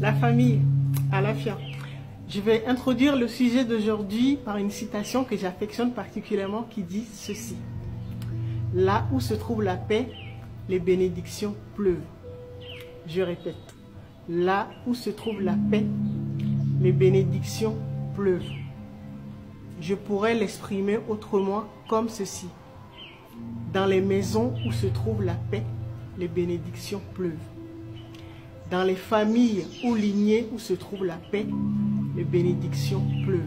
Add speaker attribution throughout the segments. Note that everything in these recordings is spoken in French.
Speaker 1: La famille, Alafia. Je vais introduire le sujet d'aujourd'hui par une citation que j'affectionne particulièrement qui dit ceci. Là où se trouve la paix, les bénédictions pleuvent. Je répète. Là où se trouve la paix, les bénédictions pleuvent. Je pourrais l'exprimer autrement comme ceci. Dans les maisons où se trouve la paix, les bénédictions pleuvent. Dans les familles ou lignées où se trouve la paix, les bénédictions pleuvent.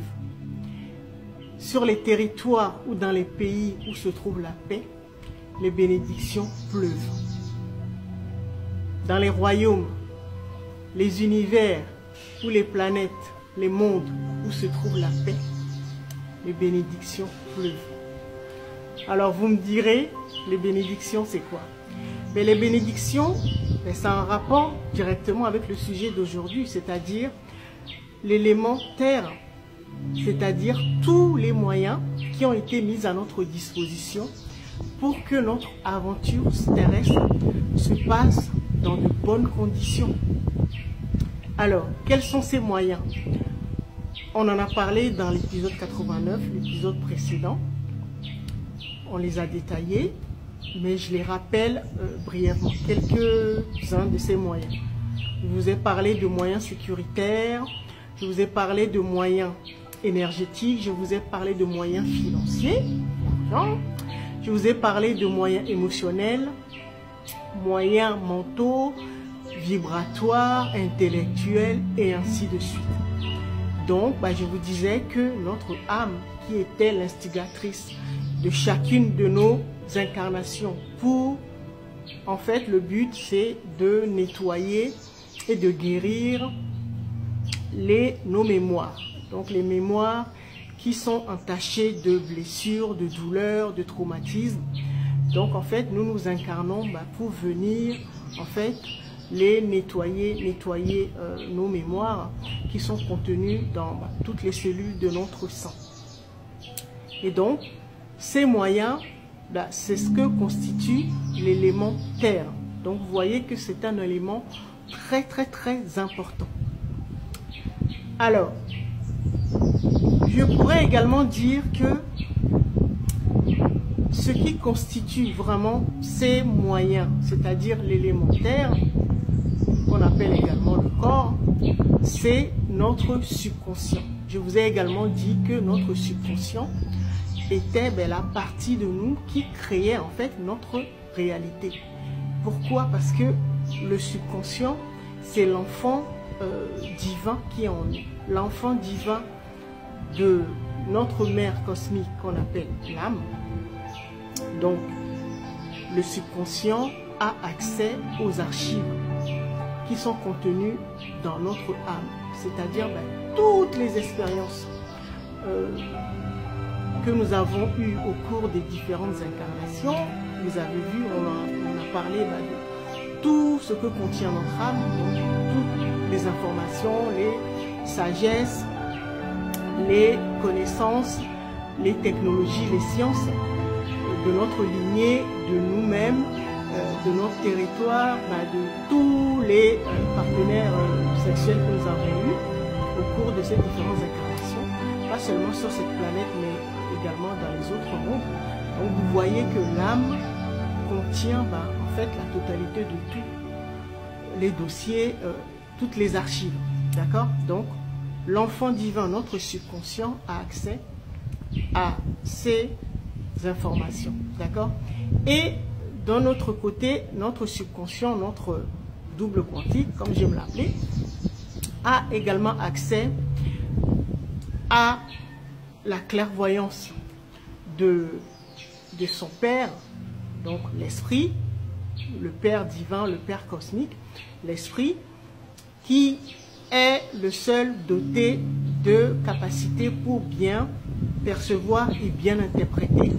Speaker 1: Sur les territoires ou dans les pays où se trouve la paix, les bénédictions pleuvent. Dans les royaumes, les univers ou les planètes, les mondes où se trouve la paix, les bénédictions pleuvent. Alors vous me direz, les bénédictions c'est quoi? Mais les bénédictions, c'est un rapport directement avec le sujet d'aujourd'hui, c'est-à-dire l'élément terre, c'est-à-dire tous les moyens qui ont été mis à notre disposition pour que notre aventure terrestre se passe dans de bonnes conditions. Alors, quels sont ces moyens? On en a parlé dans l'épisode 89, l'épisode précédent. On les a détaillés, mais je les rappelle brièvement quelques-uns de ces moyens. Je vous ai parlé de moyens sécuritaires, je vous ai parlé de moyens énergétiques, je vous ai parlé de moyens financiers, je vous ai parlé de moyens émotionnels, moyens mentaux, vibratoires, intellectuels et ainsi de suite. Donc, je vous disais que notre âme, qui était l'instigatrice de chacune de nos incarnations, en fait, le but, c'est de nettoyer et de guérir nos mémoires. Donc, les mémoires qui sont entachées de blessures, de douleurs, de traumatismes. Donc, en fait, nous nous incarnons pour venir, en fait, les nettoyer nos mémoires qui sont contenues dans toutes les cellules de notre sang. Et donc, ces moyens, c'est ce que constitue l'élément terre. Donc, vous voyez que c'est un élément très, très, très important. Alors, je pourrais également dire que ce qui constitue vraiment ces moyens, c'est-à-dire l'élément terre, qu'on appelle également le corps, c'est notre subconscient. Je vous ai également dit que notre subconscient était la partie de nous qui créait en fait notre réalité. Pourquoi? Parce que le subconscient, c'est l'enfant divin qui est en nous. L'enfant divin de notre mère cosmique qu'on appelle l'âme. Donc, le subconscient a accès aux archives qui sont contenues dans notre âme. C'est-à-dire toutes les expériences que nous avons eues au cours des différentes incarnations. Vous avez vu, on a parlé de tout ce que contient notre âme, donc toutes les informations, les sagesses, les connaissances, les technologies, les sciences de notre lignée, de nous-mêmes, de notre territoire, de tous les partenaires sexuels que nous avons eus au cours de ces différentes incarnations, pas seulement sur cette planète, mais également dans les autres mondes. Donc vous voyez que l'âme contient en fait la totalité de tous les dossiers, toutes les archives. D'accord? Donc l'enfant divin, notre subconscient, a accès à ces informations. D'accord? Et d'un autre côté, notre subconscient, notre double quantique, comme j'aime l'appeler, a également accès à la clairvoyance de son Père, donc l'Esprit, le Père divin, le Père cosmique, l'Esprit, qui est le seul doté de capacités pour bien percevoir et bien interpréter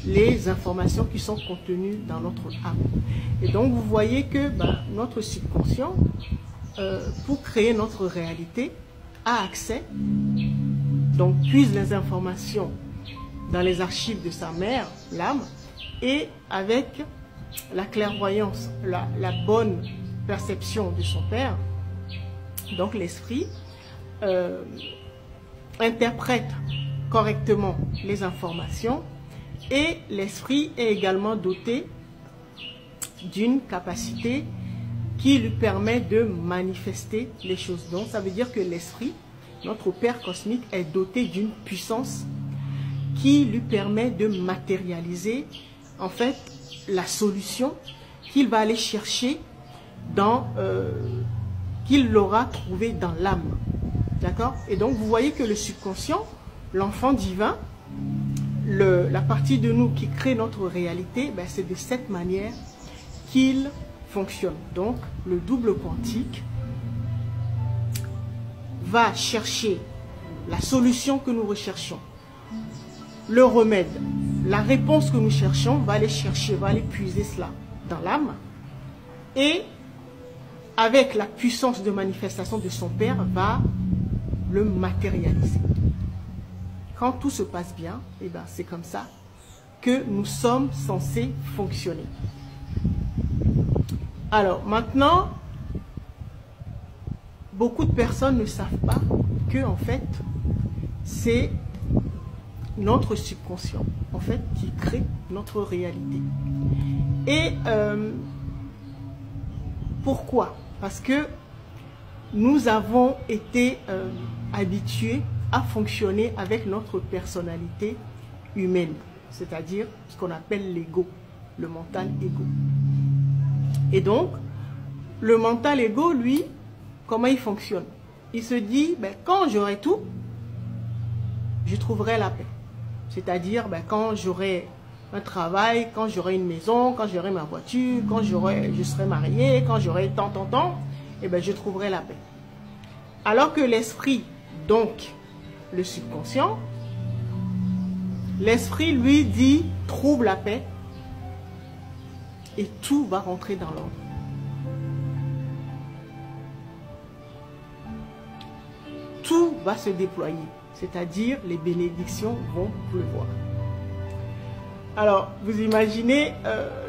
Speaker 1: les informations qui sont contenues dans notre âme. Et donc vous voyez que notre subconscient, pour créer notre réalité, a accès, donc puise les informations dans les archives de sa mère, l'âme, et avec la clairvoyance, la bonne perception de son père, Donc l'esprit interprète correctement les informations et l'esprit est également doté d'une capacité qui lui permet de manifester les choses. Donc ça veut dire que l'esprit, notre Père cosmique, est doté d'une puissance qui lui permet de matérialiser en fait la solution qu'il va aller chercher dans qu'il l'aura trouvé dans l'âme. D'accord? Et donc vous voyez que le subconscient, l'enfant divin, la partie de nous qui crée notre réalité, ben, c'est de cette manière qu'il fonctionne. Donc le double quantique va chercher la solution que nous recherchons, le remède, la réponse que nous cherchons, va aller chercher, va aller puiser cela dans l'âme, et avec la puissance de manifestation de son Père, va le matérialiser. Quand tout se passe bien, et ben c'est comme ça que nous sommes censés fonctionner. Alors maintenant, beaucoup de personnes ne savent pas que en fait c'est notre subconscient en fait qui crée notre réalité. Et pourquoi? Parce que nous avons été habitués à fonctionner avec notre personnalité humaine, c'est-à-dire ce qu'on appelle l'ego, le mental ego. Et donc, le mental ego, lui, comment il fonctionne? Il se dit, ben, quand j'aurai tout, je trouverai la paix. C'est-à-dire, ben, quand j'aurai un travail, quand j'aurai une maison, quand j'aurai ma voiture, quand je serai marié, quand j'aurai tant, et ben, je trouverai la paix. Alors que l'esprit, donc le subconscient, l'esprit lui dit, trouve la paix et tout va rentrer dans l'ordre. Tout va se déployer, c'est-à-dire les bénédictions vont pleuvoir. Alors, vous imaginez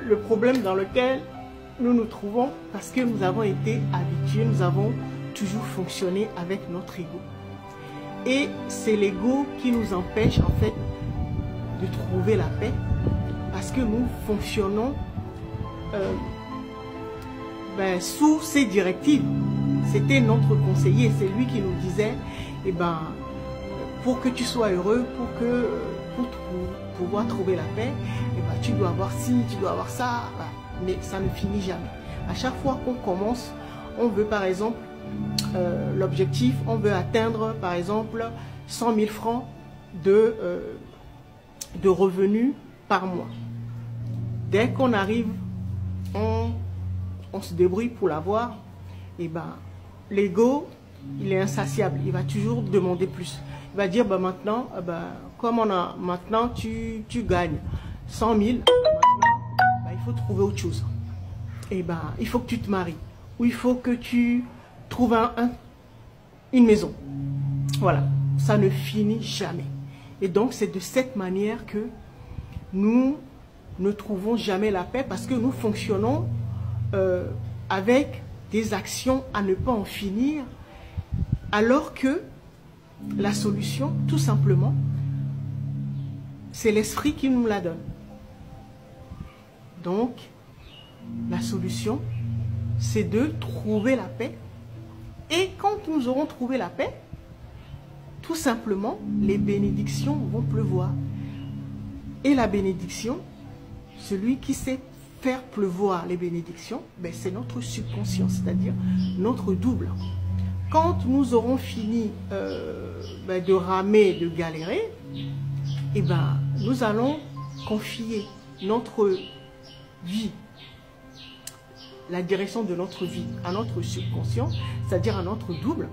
Speaker 1: le problème dans lequel nous nous trouvons parce que nous avons été habitués, nous avons toujours fonctionné avec notre ego. Et c'est l'ego qui nous empêche en fait de trouver la paix parce que nous fonctionnons sous ses directives. C'était notre conseiller, c'est lui qui nous disait, eh ben, pour que tu sois heureux, pour pouvoir trouver la paix, eh ben, tu dois avoir ci, tu dois avoir ça, mais ça ne finit jamais. À chaque fois qu'on commence, on veut par exemple, l'objectif, on veut atteindre par exemple 100 000 francs de revenus par mois. Dès qu'on arrive, on se débrouille pour l'avoir, et ben l'ego, il est insatiable, il va toujours demander plus. Il va dire, ben maintenant, comme maintenant tu gagnes 100 000, maintenant, ben, il faut trouver autre chose. Et ben, il faut que tu te maries, ou il faut que tu trouves une maison. Voilà, ça ne finit jamais. Et donc, c'est de cette manière que nous ne trouvons jamais la paix, parce que nous fonctionnons avec des actions à ne pas en finir, alors que la solution, tout simplement, c'est l'esprit qui nous la donne. Donc, la solution, c'est de trouver la paix. Et quand nous aurons trouvé la paix, tout simplement, les bénédictions vont pleuvoir. Et la bénédiction, celui qui sait faire pleuvoir les bénédictions, ben c'est notre subconscient, c'est-à-dire notre double. Quand nous aurons fini de ramer, de galérer, eh ben, nous allons confier notre vie, la direction de notre vie à notre subconscient, c'est-à-dire à notre double,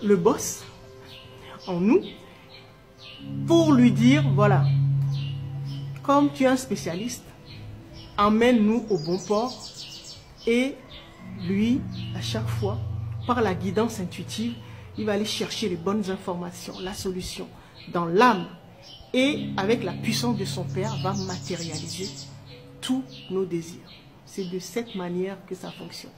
Speaker 1: le boss en nous, pour lui dire, voilà, comme tu es un spécialiste, emmène-nous au bon port. Et lui, à chaque fois, par la guidance intuitive, il va aller chercher les bonnes informations, la solution dans l'âme. Et avec la puissance de son Père, va matérialiser tous nos désirs. C'est de cette manière que ça fonctionne.